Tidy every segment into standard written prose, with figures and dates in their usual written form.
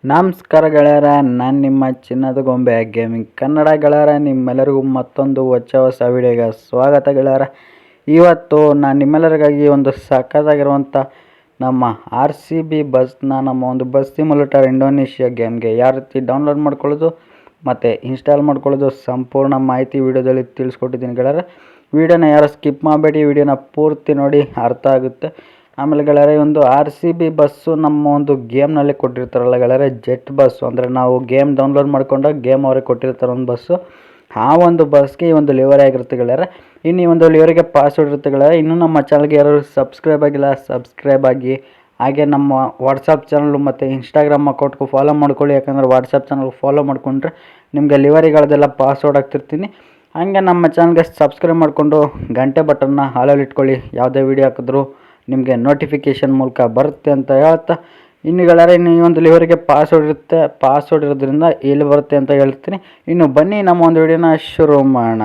ನಮಸ್ಕಾರ ಗೆಳೆಯರ, ನಾನು ನಿಮ್ಮ ಚಿನ್ನದ ಗೊಂಬೆ ಗೇಮಿಂಗ್ ಕನ್ನಡ ಗೆಳೆಯರ. ನಿಮ್ಮೆಲ್ಲರಿಗೂ ಮತ್ತೊಂದು ಹೊಸ ವಿಡಿಯೋಗೆ ಸ್ವಾಗತ ಗೆಳೆಯರ. ಇವತ್ತು ನಾನು ನಿಮ್ಮೆಲ್ಲರಿಗಾಗಿ ಒಂದು ಸಖತ್ತಾಗಿರುವಂಥ ನಮ್ಮ RCB ಬಸ್ನ ನಮ್ಮ ಒಂದು ಬಸ್ ಸಿಮ್ಯುಲೇಟರ್ ಇಂಡೋನೇಷ್ಯಾ ಗೇಮ್ಗೆ ಯಾವ ರೀತಿ ಡೌನ್ಲೋಡ್ ಮಾಡ್ಕೊಳ್ಳೋದು ಮತ್ತು ಇನ್ಸ್ಟಾಲ್ ಮಾಡ್ಕೊಳ್ಳೋದು ಸಂಪೂರ್ಣ ಮಾಹಿತಿ ವಿಡಿಯೋದಲ್ಲಿ ತಿಳಿಸ್ಕೊಟ್ಟಿದ್ದೀನಿ ಗೆಳೆಯರ. ವಿಡಿಯೋನ ಯಾರು ಸ್ಕಿಪ್ ಮಾಡಬೇಡಿ, ವಿಡಿಯೋನ ಪೂರ್ತಿ ನೋಡಿ, ಅರ್ಥ ಆಗುತ್ತೆ. ಆಮೇಲೆ ಗೆಳೆಯರೆ, ಒಂದು RCB ಬಸ್ಸು ನಮ್ಮ ಒಂದು ಗೇಮ್ನಲ್ಲಿ ಕೊಟ್ಟಿರ್ತಾರಲ್ಲ ಗೆಳೆಯರೆ, ಜೆಟ್ ಬಸ್ಸು ಅಂದರೆ ನಾವು ಗೇಮ್ ಡೌನ್ಲೋಡ್ ಮಾಡ್ಕೊಂಡಾಗ ಗೇಮ್ ಅವ್ರಿಗೆ ಕೊಟ್ಟಿರ್ತಾರೆ ಒಂದು ಬಸ್ಸು. ಆ ಒಂದು ಬಸ್ಗೆ ಈ ಒಂದು ಲಿವರ್ ಆಗಿರುತ್ತೆ ಗೆಳೆಯರೆ. ಇನ್ನು ಈ ಒಂದು ಲಿವರಿಗೆ ಪಾಸ್ವರ್ಡ್ ಇರುತ್ತೆ ಗೆಳೆಯರೆ. ಇನ್ನೂ ನಮ್ಮ ಚಾನಲ್ಗೆ ಯಾರು ಸಬ್ಸ್ಕ್ರೈಬ್ ಆಗಿಲ್ಲ, ಸಬ್ಸ್ಕ್ರೈಬ್ ಆಗಿ. ಹಾಗೆ ನಮ್ಮ ವಾಟ್ಸಪ್ ಚಾನಲ್ ಮತ್ತು ಇನ್ಸ್ಟಾಗ್ರಾಮ್ ಅಕೌಂಟ್ಗೂ ಫಾಲೋ ಮಾಡ್ಕೊಳ್ಳಿ. ಯಾಕಂದರೆ ವಾಟ್ಸಪ್ ಚಾನಲ್ ಫಾಲೋ ಮಾಡಿಕೊಂಡ್ರೆ ನಿಮಗೆ ಲಿವರಿಗಳದೆಲ್ಲ ಪಾಸ್ವರ್ಡ್ ಆಗ್ತಿರ್ತೀನಿ. ಹಾಗೆ ನಮ್ಮ ಚಾನಲ್ಗೆ ಸಬ್ಸ್ಕ್ರೈಬ್ ಮಾಡಿಕೊಂಡು ಗಂಟೆ ಬಟನ್ನ ಹಾಲಲ್ಲಿ ಇಟ್ಕೊಳ್ಳಿ. ಯಾವುದೇ ವೀಡಿಯೋ ಹಾಕಿದ್ರೂ ನಿಮಗೆ ನೋಟಿಫಿಕೇಷನ್ ಮೂಲಕ ಬರುತ್ತೆ ಅಂತ ಹೇಳ್ತಾ, ಇನ್ನು ಗೆಳೆಯರೆ, ಇನ್ನು ಈ ಒಂದು ಲಿವರಿಗೆ ಪಾಸ್ವರ್ಡ್ ಇರುತ್ತೆ. ಪಾಸ್ವರ್ಡ್ ಇರೋದ್ರಿಂದ ಎಲ್ಲಿ ಬರುತ್ತೆ ಅಂತ ಹೇಳ್ತೀನಿ. ಇನ್ನು ಬನ್ನಿ ನಮ್ಮ ಒಂದು ವಿಡಿಯೋನ ಶುರು ಮಾಡೋಣ.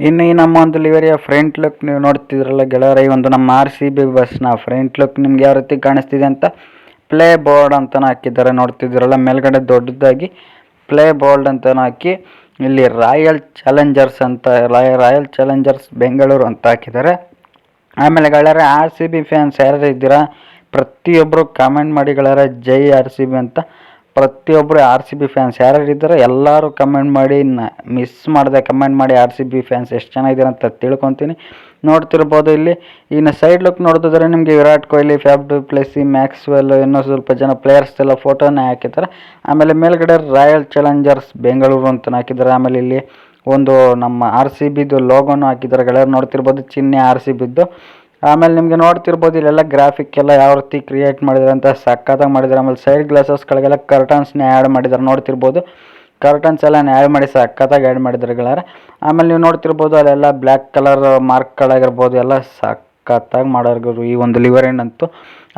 ಇನ್ನು ಈ ನಮ್ಮ ಒಂದು ಲಿವರಿಯ ಫ್ರಂಟ್ ಲುಕ್ ನೀವು ನೋಡ್ತಿದ್ರಲ್ಲ ಗೆಳೆಯರೆ, ಈ ಒಂದು ನಮ್ಮ RCB ಬಸ್ನ ಫ್ರಂಟ್ ಲುಕ್ ನಿಮ್ಗೆ ಯಾವ ರೀತಿ ಕಾಣಿಸ್ತಿದೆ ಅಂತ ಪ್ಲೇ ಬೋರ್ಡ್ ಅಂತಲೂ ಹಾಕಿದ್ದಾರೆ. ನೋಡ್ತಿದ್ದೀರಲ್ಲ ಮೇಲ್ಗಡೆ ದೊಡ್ಡದಾಗಿ ಪ್ಲೇ ಬೋರ್ಡ್ ಅಂತಲೂ ಹಾಕಿ ಇಲ್ಲಿ ರಾಯಲ್ ಚಾಲೆಂಜರ್ಸ್ ಅಂತ ರಾಯಲ್ ಚಾಲೆಂಜರ್ಸ್ ಬೆಂಗಳೂರು ಅಂತ ಹಾಕಿದ್ದಾರೆ. ಆಮೇಲೆ ಗೆಳೆಯರೆ, RCB ಫ್ಯಾನ್ಸ್ ಯಾರು ಇದ್ದೀರಾ ಪ್ರತಿಯೊಬ್ಬರು ಕಮೆಂಟ್ ಮಾಡಿ ಗೆಳೆಯರೆ, ಜೈ RCB ಅಂತ. ಪ್ರತಿಯೊಬ್ಬರು RCB ಫ್ಯಾನ್ಸ್ ಯಾರು ಇದ್ದಾರೆ ಎಲ್ಲರೂ ಕಮೆಂಟ್ ಮಾಡಿ, ಮಿಸ್ ಮಾಡಿದೆ ಕಮೆಂಟ್ ಮಾಡಿ. RCB ಫ್ಯಾನ್ಸ್ ಎಷ್ಟು ಚೆನ್ನಾಗಿದ್ದೀರ ಅಂತ ತಿಳ್ಕೊತೀನಿ. ನೋಡ್ತಿರ್ಬೋದು ಇಲ್ಲಿ. ಇನ್ನು ಸೈಡ್ ಲುಕ್ ನೋಡ್ತಿದ್ರೆ ನಿಮಗೆ Virat Kohli, Faf du Plessis, Maxwell, ಇನ್ನೂ ಸ್ವಲ್ಪ ಜನ ಪ್ಲೇಯರ್ಸ್ ಎಲ್ಲ ಫೋಟೋನ ಹಾಕಿದ್ದಾರೆ. ಆಮೇಲೆ ಮೇಲ್ಗಡೆ ರಾಯಲ್ ಚಾಲೆಂಜರ್ಸ್ ಬೆಂಗಳೂರು ಅಂತ ಹಾಕಿದ್ದಾರೆ. ಆಮೇಲೆ ಇಲ್ಲಿ ಒಂದು ನಮ್ಮ RCBದು ಲೋಗೋನು ಹಾಕಿದ್ದಾರೆ ಗೆಳೆಯರು. ನೋಡ್ತಿರ್ಬೋದು ಚಿಹ್ನೆ RCBದು. ಆಮೇಲೆ ನಿಮಗೆ ನೋಡ್ತಿರ್ಬೋದು ಇಲ್ಲೆಲ್ಲ ಗ್ರಾಫಿಕ್ ಎಲ್ಲ ಯಾವ ರೀತಿ ಕ್ರಿಯೇಟ್ ಮಾಡಿದ್ದಾರೆ ಅಂತ ಸಕ್ಕತ್ತಾಗಿ ಮಾಡಿದ್ದಾರೆ. ಆಮೇಲೆ ಸೈಡ್ ಗ್ಲಾಸಸ್ಗಳಿಗೆಲ್ಲ ಕರ್ಟನ್ಸ್ನ ಆ್ಯಡ್ ಮಾಡಿದ್ದಾರೆ. ನೋಡ್ತಿರ್ಬೋದು ಕರ್ಟನ್ಸ್ ಎಲ್ಲ ಆ್ಯಡ್ ಮಾಡಿ ಸಕ್ಕತ್ತಾಗಿ ಆ್ಯಡ್ ಮಾಡಿದ್ದಾರೆ ಗೆಳೆಯರೆ. ಆಮೇಲೆ ನೀವು ನೋಡ್ತಿರ್ಬೋದು ಅಲ್ಲೆಲ್ಲ ಬ್ಲ್ಯಾಕ್ ಕಲರ್ ಮಾರ್ಕ್ಗಳಾಗಿರ್ಬೋದು ಎಲ್ಲ ಸಕ್ಕತ್ತಾಗಿ ಮಾಡೋರು ಈ ಒಂದು ಲಿವರಿನಂತೂ.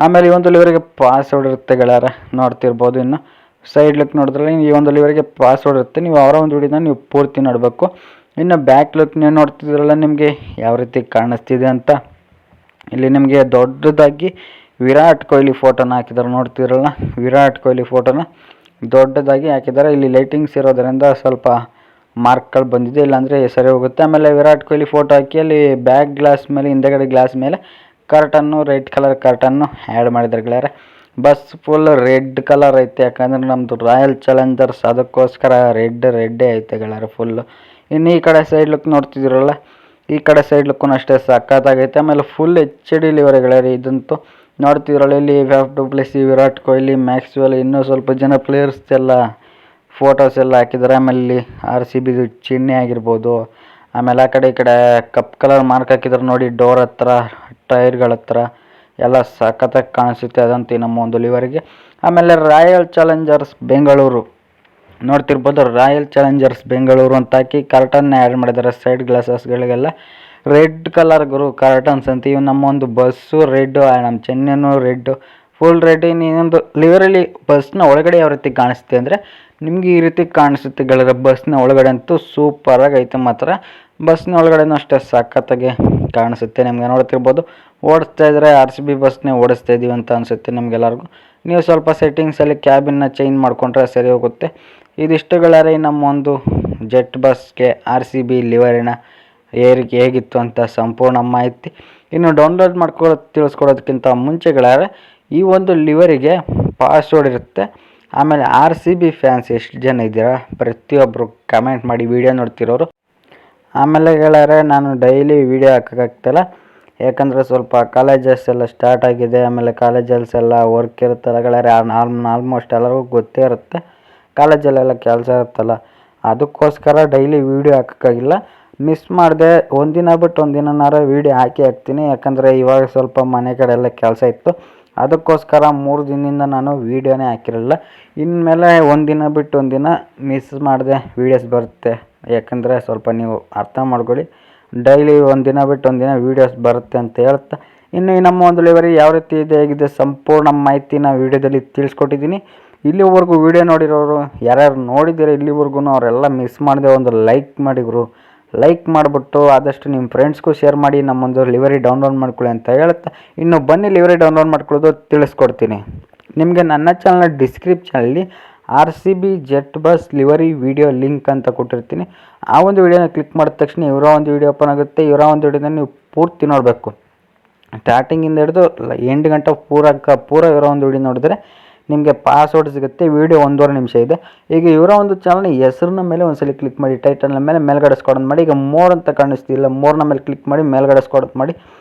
ಆಮೇಲೆ ಈ ಒಂದು ಲಿವರಿಗೆ ಪಾಸ್ವರ್ಡ್ ಇರುತ್ತೆ ಗೆಳೆಯರೆ. ನೋಡ್ತಿರ್ಬೋದು ಇನ್ನು ಸೈಡ್ ಲುಕ್ ನೋಡಿದ್ರಲ್ಲ, ಈ ಒಂದು ಲಿವರಿಗೆ ಪಾಸ್ವರ್ಡ್ ಇರುತ್ತೆ. ನೀವು ಅವರ ಒಂದು ವಿಡಿಯೋನ ನೀವು ಪೂರ್ತಿ ನೋಡಬೇಕು. ಇನ್ನು ಬ್ಯಾಕ್ ಲುಕ್ ನೀವು ನೋಡ್ತಿದ್ರಲ್ಲ ನಿಮಗೆ ಯಾವ ರೀತಿ ಕಾಣಿಸ್ತಿದೆ ಅಂತ. ಇಲ್ಲಿ ನಿಮಗೆ ದೊಡ್ಡದಾಗಿ ವಿರಾಟ್ ಕೊಹ್ಲಿ ಫೋಟೋನ ಹಾಕಿದ್ದಾರೆ. ನೋಡ್ತಿದ್ರಲ್ಲ ವಿರಾಟ್ ಕೊಹ್ಲಿ ಫೋಟೋನ ದೊಡ್ಡದಾಗಿ ಹಾಕಿದ್ದಾರೆ. ಇಲ್ಲಿ ಲೈಟಿಂಗ್ಸ್ ಇರೋದರಿಂದ ಸ್ವಲ್ಪ ಮಾರ್ಕ್ಗಳು ಬಂದಿದೆ, ಇಲ್ಲಾಂದರೆ ಸರಿ ಹೋಗುತ್ತೆ. ಆಮೇಲೆ ವಿರಾಟ್ ಕೊಹ್ಲಿ ಫೋಟೋ ಹಾಕಿ ಅಲ್ಲಿ ಬ್ಯಾಕ್ ಗ್ಲಾಸ್ ಮೇಲೆ, ಹಿಂದೆಗಡೆ ಗ್ಲಾಸ್ ಮೇಲೆ ಕರ್ಟನ್ನು, ರೆಡ್ ಕಲರ್ ಕರ್ಟನ್ನು ಆ್ಯಡ್ ಮಾಡಿದ್ದಾರೆ ಗೆಳೆಯರೆ. ಬಸ್ ಫುಲ್ ರೆಡ್ ಕಲರ್ ಐತೆ, ಯಾಕಂದರೆ ನಮ್ಮದು ರಾಯಲ್ ಚಾಲೆಂಜರ್ಸ್, ಅದಕ್ಕೋಸ್ಕರ ರೆಡ್ಡೇ ಐತೆ ಗೆಳೆಯರೆ ಫುಲ್ಲು. ಇನ್ನು ಈ ಕಡೆ ಸೈಡ್ ಲುಕ್ ನೋಡ್ತಿದ್ದೀರಲ್ಲ, ಈ ಕಡೆ ಸೈಡ್ ಲುಕ್ಕೂ ಅಷ್ಟೇ ಸಕ್ಕತ್ತಾಗೈತೆ. ಆಮೇಲೆ ಫುಲ್ HD ಲಿವರ್ ಗೆಳೆಯರೆ ಇದಂತೂ. ನೋಡ್ತಿದ್ರಲ್ಲ ಇಲ್ಲಿ Faf du Plessis, Virat Kohli, Maxwell, ಇನ್ನೂ ಸ್ವಲ್ಪ ಜನ ಪ್ಲೇಯರ್ಸ್ ಎಲ್ಲ ಫೋಟೋಸ್ ಎಲ್ಲ ಹಾಕಿದ್ದಾರೆ. ಆಮೇಲೆ ಇಲ್ಲಿ RCBದು ಚಿಹ್ನೆ ಆಗಿರ್ಬೋದು. ಆಮೇಲೆ ಆ ಕಡೆ ಈ ಕಡೆ ಕಪ್ ಕಲರ್ ಮಾರ್ಕ್ ಹಾಕಿದ್ದಾರೆ ನೋಡಿ, ಡೋರ್ ಹತ್ರ, ಟೈರ್ಗಳ ಹತ್ರ ಎಲ್ಲ ಸಖತ್ತಾಗಿ ಕಾಣಿಸುತ್ತೆ. ಅದಂತೂ ನಮ್ಮ ಒಂದು ಲಿವರಿಗೆ. ಆಮೇಲೆ ರಾಯಲ್ ಚಾಲೆಂಜರ್ಸ್ ಬೆಂಗಳೂರು ನೋಡ್ತಿರ್ಬೋದು, ರಾಯಲ್ ಚಾಲೆಂಜರ್ಸ್ ಬೆಂಗಳೂರು ಅಂತ ಹಾಕಿ ಕರ್ಟನ್ನ ಆ್ಯಡ್ ಮಾಡಿದ್ದಾರೆ. ಸೈಡ್ ಗ್ಲಾಸಸ್ಗಳಿಗೆಲ್ಲ ರೆಡ್ ಕಲರ್ ಕರ್ಟನ್ಸ್ ಅಂತ. ಇವು ನಮ್ಮ ಒಂದು ಬಸ್ಸು ರೆಡ್ಡು, ನಮ್ಮ ಚೆನ್ನೈನೂ ರೆಡ್ಡು, ಫುಲ್ ರೆಡ್. ಇನ್ನೊಂದು ಲಿವರಲ್ಲಿ ಬಸ್ನ ಒಳಗಡೆ ಯಾವ ರೀತಿ ಕಾಣಿಸುತ್ತೆ ಅಂದರೆ ನಿಮಗೆ ಈ ರೀತಿ ಕಾಣಿಸುತ್ತೆ ಗೆಳೆಯರೆ. ಬಸ್ನ ಒಳಗಡೆ ಅಂತೂ ಸೂಪರಾಗಿ ಐತೆ ಮಾತ್ರ. ಬಸ್ನ ಒಳಗಡೆನೂ ಅಷ್ಟೇ ಸಖತ್ತಾಗಿ ಕಾಣಿಸುತ್ತೆ. ನಿಮಗೆ ನೋಡ್ತಿರ್ಬೋದು ಓಡಿಸ್ತಾ ಇದ್ದರೆ RCB ಬಸ್ನೇ ಓಡಿಸ್ತಾ ಇದ್ದೀವಿ ಅಂತ ಅನಿಸುತ್ತೆ ನಿಮಗೆಲ್ಲರಿಗೂ. ನೀವು ಸ್ವಲ್ಪ ಸೆಟ್ಟಿಂಗ್ಸಲ್ಲಿ ಕ್ಯಾಬಿನ್ನ ಚೇಂಜ್ ಮಾಡಿಕೊಂಡ್ರೆ ಸರಿ ಹೋಗುತ್ತೆ. ಇದಿಷ್ಟು ಗೆಳೆಯರೆ ನಮ್ಮ ಒಂದು ಜೆಟ್ ಬಸ್ಗೆ RCB ಲಿವರಿನ ಹೇಗಿತ್ತು ಅಂತ ಸಂಪೂರ್ಣ ಮಾಹಿತಿ. ಇನ್ನು ಡೌನ್ಲೋಡ್ ತಿಳಿಸ್ಕೊಡೋದಕ್ಕಿಂತ ಮುಂಚೆ ಗೆಳೆಯರೆ, ಈ ಒಂದು ಲಿವರಿಗೆ ಪಾಸ್ವರ್ಡ್ ಇರುತ್ತೆ. ಆಮೇಲೆ RCB ಫ್ಯಾನ್ಸ್ ಎಷ್ಟು ಜನ ಇದ್ದೀರಾ ಪ್ರತಿಯೊಬ್ಬರು ಕಮೆಂಟ್ ಮಾಡಿ, ವಿಡಿಯೋ ನೋಡ್ತಿರೋರು. ಆಮೇಲೆ ಗೆಳೆಯರೆ, ನಾನು ಡೈಲಿ ವಿಡಿಯೋ ಹಾಕೋಕ್ಕಾಗ್ತಿಲ್ಲ, ಯಾಕಂದರೆ ಸ್ವಲ್ಪ ಕಾಲೇಜಸ್ ಎಲ್ಲ ಸ್ಟಾರ್ಟ್ ಆಗಿದೆ. ಆಮೇಲೆ ಕಾಲೇಜಲ್ಸ್ ಎಲ್ಲ ವರ್ಕ್ ಇರುತ್ತಲ್ಲ ಗೆಳೆಯರೆ, ಆಲ್ಮೋಸ್ಟ್ ಎಲ್ಲರಿಗೂ ಗೊತ್ತೇ ಇರುತ್ತೆ. ಕಾಲೇಜಲ್ಲೆಲ್ಲ ಕೆಲಸ ಇರುತ್ತಲ್ಲ, ಅದಕ್ಕೋಸ್ಕರ ಡೈಲಿ ವೀಡಿಯೋ ಹಾಕೋಕ್ಕಾಗಿಲ್ಲ. ಮಿಸ್ ಮಾಡಿದೆ, ಒಂದಿನ ಬಿಟ್ಟು ಒಂದಿನಾರ ವೀಡಿಯೋ ಹಾಕ್ತೀನಿ. ಯಾಕಂದರೆ ಇವಾಗ ಸ್ವಲ್ಪ ಮನೆ ಕಡೆ ಎಲ್ಲ ಕೆಲಸ ಇತ್ತು, ಅದಕ್ಕೋಸ್ಕರ 3 ದಿನದಿಂದ ನಾನು ವೀಡಿಯೋನೇ ಹಾಕಿರಲಿಲ್ಲ. ಇನ್ಮೇಲೆ ಒಂದಿನ ಬಿಟ್ಟು ಒಂದಿನ ಮಿಸ್ ಮಾಡಿದೆ ವೀಡಿಯೋಸ್ ಬರುತ್ತೆ. ಯಾಕಂದರೆ ಸ್ವಲ್ಪ ನೀವು ಅರ್ಥ ಮಾಡ್ಕೊಳ್ಳಿ, ಡೈಲಿ ಒಂದಿನ ಬಿಟ್ಟು ಒಂದಿನ ವೀಡಿಯೋಸ್ ಬರುತ್ತೆ ಅಂತ ಹೇಳ್ತಾ, ಇನ್ನು ನಮ್ಮ ಒಂದು ಲಿವರಿ ಯಾವ ರೀತಿ ಇದೆ ಹೇಗಿದೆ ಸಂಪೂರ್ಣ ಮಾಹಿತಿನ ವೀಡಿಯೋದಲ್ಲಿ ತಿಳಿಸ್ಕೊಟ್ಟಿದ್ದೀನಿ. ಇಲ್ಲಿವರೆಗೂ ವೀಡಿಯೋ ನೋಡಿರೋರು ಯಾರ್ಯಾರು ನೋಡಿದ್ದೀರ ಇಲ್ಲಿವರೆಗೂ ಅವರೆಲ್ಲ ಮಿಸ್ ಮಾಡಿದೆ ಒಂದು ಲೈಕ್ ಮಾಡಿ ಗುರು. ಲೈಕ್ ಮಾಡಿಬಿಟ್ಟು ಆದಷ್ಟು ನಿಮ್ಮ ಫ್ರೆಂಡ್ಸ್ಗೂ ಶೇರ್ ಮಾಡಿ ನಮ್ಮೊಂದು ಲಿವರಿ ಡೌನ್ಲೋಡ್ ಮಾಡ್ಕೊಳ್ಳಿ ಅಂತ ಹೇಳ್ತಾ ಇನ್ನು ಬನ್ನಿ ಲಿವರಿ ಡೌನ್ಲೋಡ್ ಮಾಡ್ಕೊಳ್ಳೋದು ತಿಳಿಸ್ಕೊಡ್ತೀನಿ. ನಿಮಗೆ ನನ್ನ ಚಾನಲ್ ಡಿಸ್ಕ್ರಿಪ್ಷನಲ್ಲಿ RCB jet bus livery video link ಅಂತ ಕೊಟ್ಟಿರ್ತೀನಿ. ಆ ಒಂದು ವಿಡಿಯೋನ ಕ್ಲಿಕ್ ಮಾಡಿದ ತಕ್ಷಣ ಇವರ ಒಂದು ವಿಡಿಯೋ ಓಪನ್ ಆಗುತ್ತೆ. ಇವರ ಒಂದು ವಿಡಿಯೋನ ನೀವು ಪೂರ್ತಿ ನೋಡಬೇಕು, ಸ್ಟಾರ್ಟಿಂಗಿಂದ ಹಿಡಿದು ಎಂಟು ಗಂಟೆ ಪೂರ ಇವರ ಒಂದು ವಿಡಿಯೋ ನೋಡಿದ್ರೆ ನಿಮಗೆ ಪಾಸ್ವರ್ಡ್ ಸಿಗುತ್ತೆ. ವಿಡಿಯೋ 1.5 ನಿಮಿಷ ಇದೆ. ಈಗ ಇವರ ಒಂದು ಚಾನಲ್ನ ಹೆಸರಿನ ಮೇಲೆ ಒಂದ್ಸಲ ಕ್ಲಿಕ್ ಮಾಡಿ, ಟೈಟಲ್ನ ಮೇಲೆ ಮೇಲ್ಗಡೆ ಸ್ಕ್ರಾಲ್ ಮಾಡಿ, ಈಗ ಮೋರ್ ಅಂತ ಕಾಣಿಸ್ತಿಲ್ಲ, ಮೋರ್ನ ಮೇಲೆ ಕ್ಲಿಕ್ ಮಾಡಿ ಮೇಲ್ಗಡೆ ಸ್ಕ್ರಾಲ್ ಮಾಡಿ.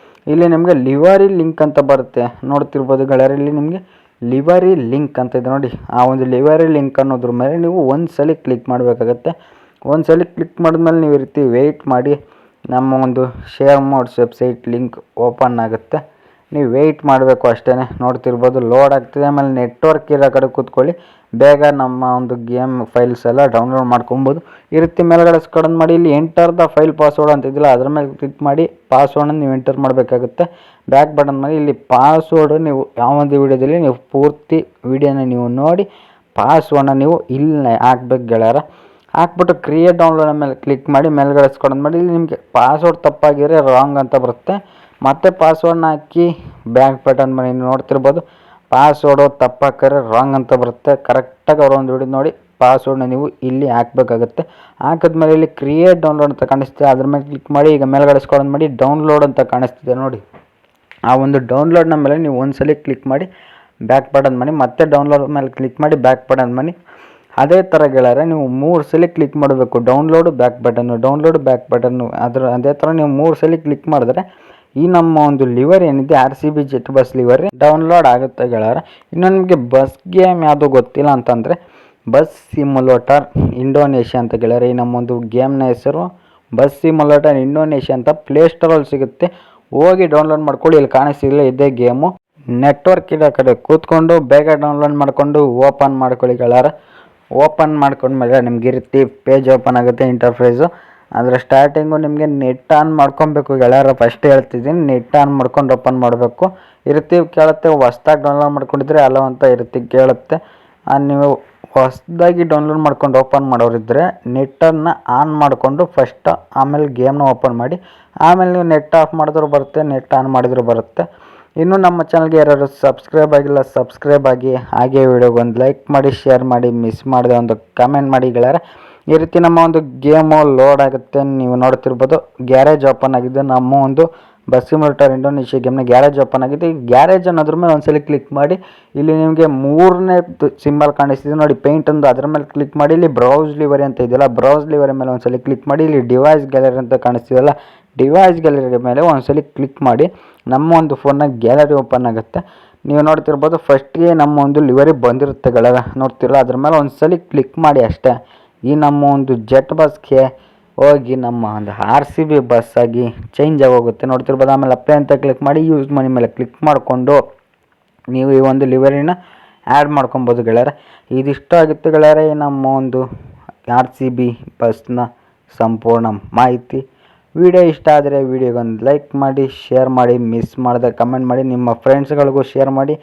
ಇಲ್ಲಿ ನಿಮಗೆ ಲಿವರಿ ಲಿಂಕ್ ಅಂತ ಬರುತ್ತೆ, ನೋಡ್ತಿರ್ಬೋದು ಗೆಳೆಯರೆ. ಇಲ್ಲಿ ನಿಮಗೆ ಲಿವರಿ ಲಿಂಕ್ ಅಂತ ಇದೆ ನೋಡಿ. ಆ ಒಂದು ಲಿವರಿ ಲಿಂಕ್ ಅನ್ನೋದ್ರ ಮೇಲೆ ನೀವು ಒಂದ್ಸಲ ಕ್ಲಿಕ್ ಮಾಡಬೇಕಾಗತ್ತೆ. ಒಂದ್ಸಲ ಕ್ಲಿಕ್ ಮಾಡಿದ್ಮೇಲೆ ನೀವು ಈ ರೀತಿ ವೆಯ್ಟ್ ಮಾಡಿ, ನಮ್ಮ ಒಂದು share modes website link open ಆಗುತ್ತೆ. ನೀವು ವೆಯ್ಟ್ ಮಾಡಬೇಕು ಅಷ್ಟೇ. ನೋಡ್ತಿರ್ಬೋದು ಲೋಡ್ ಆಗ್ತಿದೆ. ಆಮೇಲೆ ನೆಟ್ವರ್ಕ್ ಇರೋ ಕಡೆ ಕೂತ್ಕೊಳ್ಳಿ, ಬೇಗ ನಮ್ಮ ಒಂದು ಗೇಮ್ ಫೈಲ್ಸ್ ಎಲ್ಲ ಡೌನ್ಲೋಡ್ ಮಾಡ್ಕೊಬೋದು. ಈ ರೀತಿ ಮೇಲ್ಗಡೆ ಸ್ಕ್ರಾಲ್ ಮಾಡಿ ಇಲ್ಲಿ ಎಂಟರ್ ದ ಫೈಲ್ ಪಾಸ್ವರ್ಡ್ ಅಂತಿದ್ದಿಲ್ಲ, ಅದ್ರ ಮೇಲೆ ಕ್ಲಿಕ್ ಮಾಡಿ ಪಾಸ್ವರ್ಡನ್ನು ನೀವು ಎಂಟರ್ ಮಾಡಬೇಕಾಗುತ್ತೆ. ಬ್ಯಾಕ್ ಬಟನ್ ಮಾಡಿ ಇಲ್ಲಿ ಪಾಸ್ವರ್ಡು ನೀವು ಯಾವ ಒಂದು ವಿಡಿಯೋದಲ್ಲಿ ನೀವು ಪೂರ್ತಿ ವಿಡಿಯೋನ ನೀವು ನೋಡಿ ಪಾಸ್ವರ್ಡನ್ನ ನೀವು ಇಲ್ಲಿ ಹಾಕ್ಬೇಕು ಗೆಳೆಯರ. ಹಾಕ್ಬಿಟ್ಟು ಕ್ರಿಯೇಟ್ ಡೌನ್ಲೋಡ್ ಮೇಲೆ ಕ್ಲಿಕ್ ಮಾಡಿ ಮೇಲ್ಗಡೆ ಸ್ಕ್ರಾಲ್ ಮಾಡಿ. ಇಲ್ಲಿ ನಿಮಗೆ ಪಾಸ್ವರ್ಡ್ ತಪ್ಪಾಗಿರೋ ರಾಂಗ್ ಅಂತ ಬರುತ್ತೆ. ಮತ್ತೆ ಪಾಸ್ವರ್ಡ್ನ ಹಾಕಿ ಬ್ಯಾಕ್ ಬಟನ್ ಮಾಡಿ ನೋಡ್ತಿರ್ಬೋದು ಪಾಸ್ವರ್ಡು ತಪ್ಪಾಕರೆ ರಾಂಗ್ ಅಂತ ಬರುತ್ತೆ. ಕರೆಕ್ಟಾಗಿ ಅವರ ಒಂದು ವಿಡಿಯೋ ನೋಡಿ ಪಾಸ್ವರ್ಡ್ನ ನೀವು ಇಲ್ಲಿ ಹಾಕಬೇಕಾಗುತ್ತೆ. ಹಾಕಿದ್ಮೇಲೆ ಇಲ್ಲಿ ಕ್ರಿಯೇಟ್ ಡೌನ್ಲೋಡ್ ಅಂತ ಕಾಣಿಸ್ತಿದೆ, ಅದ್ರ ಮೇಲೆ ಕ್ಲಿಕ್ ಮಾಡಿ. ಈಗ ಮೇಲ್ಗಡೆ ಸ್ಕ್ರಾಲ್ ಮಾಡಿ ಡೌನ್ಲೋಡ್ ಅಂತ ಕಾಣಿಸ್ತಿದೆ ನೋಡಿ. ಆ ಒಂದು ಡೌನ್ಲೋಡ್ನ ಮೇಲೆ ನೀವು ಒಂದ್ಸಲ ಕ್ಲಿಕ್ ಮಾಡಿ ಬ್ಯಾಕ್ ಬಟನ್ ಮಾಡಿ, ಮತ್ತೆ ಡೌನ್ಲೋಡ್ ಮೇಲೆ ಕ್ಲಿಕ್ ಮಾಡಿ ಬ್ಯಾಕ್ ಬಟನ್ ಮಾಡಿ. ಅದೇ ಥರ ಗೆಳೆಯರೆ ನೀವು 3 ಸಲ ಕ್ಲಿಕ್ ಮಾಡಬೇಕು, download back button, download back button. ಅದೇ ಥರ ನೀವು 3 ಸಲ ಕ್ಲಿಕ್ ಮಾಡಿದ್ರೆ ಈ ನಮ್ಮ ಒಂದು ಲಿವರ್ ಏನಿದೆ RCB jet bus liver download ಆಗುತ್ತೆ ಗೆಳೆಯರೆ. ಇನ್ನು ನಿಮಗೆ ಬಸ್ ಗೇಮ್ ಯಾವುದು ಗೊತ್ತಿಲ್ಲ ಅಂತಂದರೆ ಬಸ್ ಸಿಮ್ಯುಲೇಟರ್ ಇಂಡೋನೇಷ್ಯಾ ಅಂತ ಗೆಳೆಯರೆ. ಈ ನಮ್ಮೊಂದು ಗೇಮ್ನ ಹೆಸರು ಬಸ್ ಸಿಮ್ಯುಲೇಟರ್ ಇಂಡೋನೇಷ್ಯಾ ಅಂತ ಪ್ಲೇಸ್ಟೋರಲ್ಲಿ ಸಿಗುತ್ತೆ. ಹೋಗಿ ಡೌನ್ಲೋಡ್ ಮಾಡ್ಕೊಳ್ಳಿ. ಇಲ್ಲಿ ಕಾಣಿಸ್ತಿಲ್ಲ ಇದೇ ಗೇಮು. ನೆಟ್ವರ್ಕ್ ಇರೋ ಕಡೆ ಕೂತ್ಕೊಂಡು ಬೇಗ ಡೌನ್ಲೋಡ್ ಮಾಡಿಕೊಂಡು ಓಪನ್ ಮಾಡ್ಕೊಳ್ಳಿ ಗೆಳೆಯರೆ. ಓಪನ್ ಮಾಡ್ಕೊಂಡ್ಮೇಲೆ ನಿಮ್ಗೆ ಈ ರೀತಿ ಪೇಜ್ ಓಪನ್ ಆಗುತ್ತೆ, ಇಂಟರ್ಫೇಸು. ಆದರೆ ಸ್ಟಾರ್ಟಿಂಗು ನಿಮಗೆ ನೆಟ್ ಆನ್ ಮಾಡ್ಕೊಬೇಕು ಗೆಳೆಯರ. ಫಸ್ಟ್ ಹೇಳ್ತಿದ್ದೀನಿ, ನೆಟ್ ಆನ್ ಮಾಡ್ಕೊಂಡು ಓಪನ್ ಮಾಡಬೇಕು. ಈ ರೀತಿ ಕೇಳುತ್ತೆ, ಹೊಸ್ದಾಗಿ ಡೌನ್ಲೋಡ್ ಮಾಡ್ಕೊಂಡಿದ್ರೆ ಅಲೋ ಅಂತ ಈ ರೀತಿ ಕೇಳುತ್ತೆ. ನೀವು ಹೊಸದಾಗಿ ಡೌನ್ಲೋಡ್ ಮಾಡ್ಕೊಂಡು ಓಪನ್ ಮಾಡೋರಿದ್ದರೆ ನೆಟ್ಟನ್ನು ಆನ್ ಮಾಡಿಕೊಂಡು ಫಸ್ಟ್, ಆಮೇಲೆ ಗೇಮ್ನ ಓಪನ್ ಮಾಡಿ, ಆಮೇಲೆ ನೀವು ನೆಟ್ ಆಫ್ ಮಾಡಿದ್ರು ಬರುತ್ತೆ, ನೆಟ್ ಆನ್ ಮಾಡಿದ್ರು ಬರುತ್ತೆ. ಇನ್ನೂ ನಮ್ಮ ಚಾನಲ್ಗೆ ಯಾರು ಸಬ್ಸ್ಕ್ರೈಬ್ ಆಗಿಲ್ಲ ಸಬ್ಸ್ಕ್ರೈಬ್ ಆಗಿ, ಹಾಗೆ ವಿಡಿಯೋಗೆ ಒಂದು ಲೈಕ್ ಮಾಡಿ, ಶೇರ್ ಮಾಡಿ, ಮಿಸ್ ಮಾಡಿದೆ ಒಂದು ಕಮೆಂಟ್ ಮಾಡಿ ಗೆಳೆಯರೆ. ಈ ರೀತಿ ನಮ್ಮ ಒಂದು ಗೇಮು ಲೋಡ್ ಆಗುತ್ತೆ. ನೀವು ನೋಡ್ತಿರ್ಬೋದು ಗ್ಯಾರೇಜ್ ಓಪನ್ ಆಗಿದೆ. ನಮ್ಮ ಒಂದು ಬಸ್ ಸಿಮ್ಯುಲೇಟರ್ ಇಂಡೋನೇಷ್ಯಾ ಗೇಮ್ನ ಗ್ಯಾರೇಜ್ ಓಪನ್ ಆಗಿದೆ. ಈ ಗ್ಯಾರೇಜ್ ಅನ್ನೋದ್ರ ಮೇಲೆ ಒಂದ್ಸಲ ಕ್ಲಿಕ್ ಮಾಡಿ. ಇಲ್ಲಿ ನಿಮಗೆ 3ನೇ ಸಿಂಬಲ್ ಕಾಣಿಸ್ತಿದೆ ನೋಡಿ, ಪೇಂಟ್ ಒಂದು, ಅದರ ಮೇಲೆ ಕ್ಲಿಕ್ ಮಾಡಿ. ಇಲ್ಲಿ ಬ್ರೌಸ್ ಲಿವರಿ ಅಂತ ಇದೆಯಲ್ಲ, ಬ್ರೌಸ್ ಲಿವರಿ ಮೇಲೆ ಒಂದ್ಸಲ ಕ್ಲಿಕ್ ಮಾಡಿ. ಇಲ್ಲಿ ಡಿವೈಸ್ ಗ್ಯಾಲರಿ ಅಂತ ಕಾಣಿಸ್ತಿದೆಯಲ್ಲ, ಡಿವೈಸ್ ಗ್ಯಾಲರಿ ಮೇಲೆ ಒಂದ್ಸಲ ಕ್ಲಿಕ್ ಮಾಡಿ. ನಮ್ಮ ಒಂದು ಫೋನ್ನ ಗ್ಯಾಲರಿ ಓಪನ್ ಆಗುತ್ತೆ. ನೀವು ನೋಡ್ತಿರ್ಬೋದು ಫಸ್ಟ್ಗೆ ನಮ್ಮ ಒಂದು ಲಿವರಿ ಬಂದಿರುತ್ತೆ ಗೆಳೆಯರೆ, ನೋಡ್ತಿರಲ್ಲ, ಅದ್ರ ಮೇಲೆ ಒಂದ್ಸಲ ಕ್ಲಿಕ್ ಮಾಡಿ ಅಷ್ಟೇ. ಈ ನಮ್ಮ ಒಂದು ಜೆಟ್ ಬಸ್ಗೆ ಹೋಗಿ ನಮ್ಮ ಒಂದು RCB ಬಸ್ ಆಗಿ ಚೇಂಜ್ ಆಗೋಗುತ್ತೆ, ನೋಡ್ತಿರ್ಬೋದು. ಆಮೇಲೆ ಅಪ್ಲೈ ಅಂತ ಕ್ಲಿಕ್ ಮಾಡಿ ಯೂಸ್ ಮನಿ ಮೇಲೆ ಕ್ಲಿಕ್ ಮಾಡಿಕೊಂಡು ನೀವು ಈ ಒಂದು ಲಿವರಿನ ಆ್ಯಡ್ ಮಾಡ್ಕೊಬೋದು ಗೆಳೆಯರೆ. ಇದಿಷ್ಟು ಆಗುತ್ತೆ ಗೆಳೆಯರೆ ನಮ್ಮ ಒಂದು RCB ಬಸ್ನ ಸಂಪೂರ್ಣ ಮಾಹಿತಿ. ವಿಡಿಯೋ ಇಷ್ಟ ಆದರೆ ವಿಡಿಯೋಗೊಂದು ಲೈಕ್ ಮಾಡಿ, ಶೇರ್ ಮಾಡಿ, ಮಿಸ್ ಮಾಡದೆ ಕಮೆಂಟ್ ಮಾಡಿ, ನಿಮ್ಮ ಫ್ರೆಂಡ್ಸ್ಗಳಿಗೂ ಶೇರ್ ಮಾಡಿ,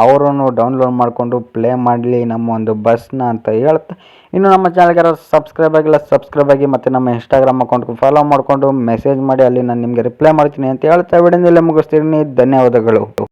ಅವರನ್ನು ಡೌನ್ಲೋಡ್ ಮಾಡಿಕೊಂಡು ಪ್ಲೇ ಮಾಡಲಿ ನಮ್ಮ ಒಂದು ಬಸ್ನ ಅಂತ ಹೇಳ್ತಾ, ಇನ್ನು ನಮ್ಮ ಚಾನಲ್ಗೆ ಯಾರು ಸಬ್ಸ್ಕ್ರೈಬ್ ಆಗಿಲ್ಲ ಸಬ್ಸ್ಕ್ರೈಬ್ ಆಗಿ, ಮತ್ತು ನಮ್ಮ ಇನ್ಸ್ಟಾಗ್ರಾಮ್ ಅಕೌಂಟ್ಗೆ ಫಾಲೋ ಮಾಡಿಕೊಂಡು ಮೆಸೇಜ್ ಮಾಡಿ, ಅಲ್ಲಿ ನಾನು ನಿಮಗೆ ರಿಪ್ಲೈ ಮಾಡ್ತೀನಿ ಅಂತ ಹೇಳ್ತಾ ವಿಡಿಯೋದಲ್ಲಿ ಮುಗಿಸ್ತೀನಿ. ಧನ್ಯವಾದಗಳು.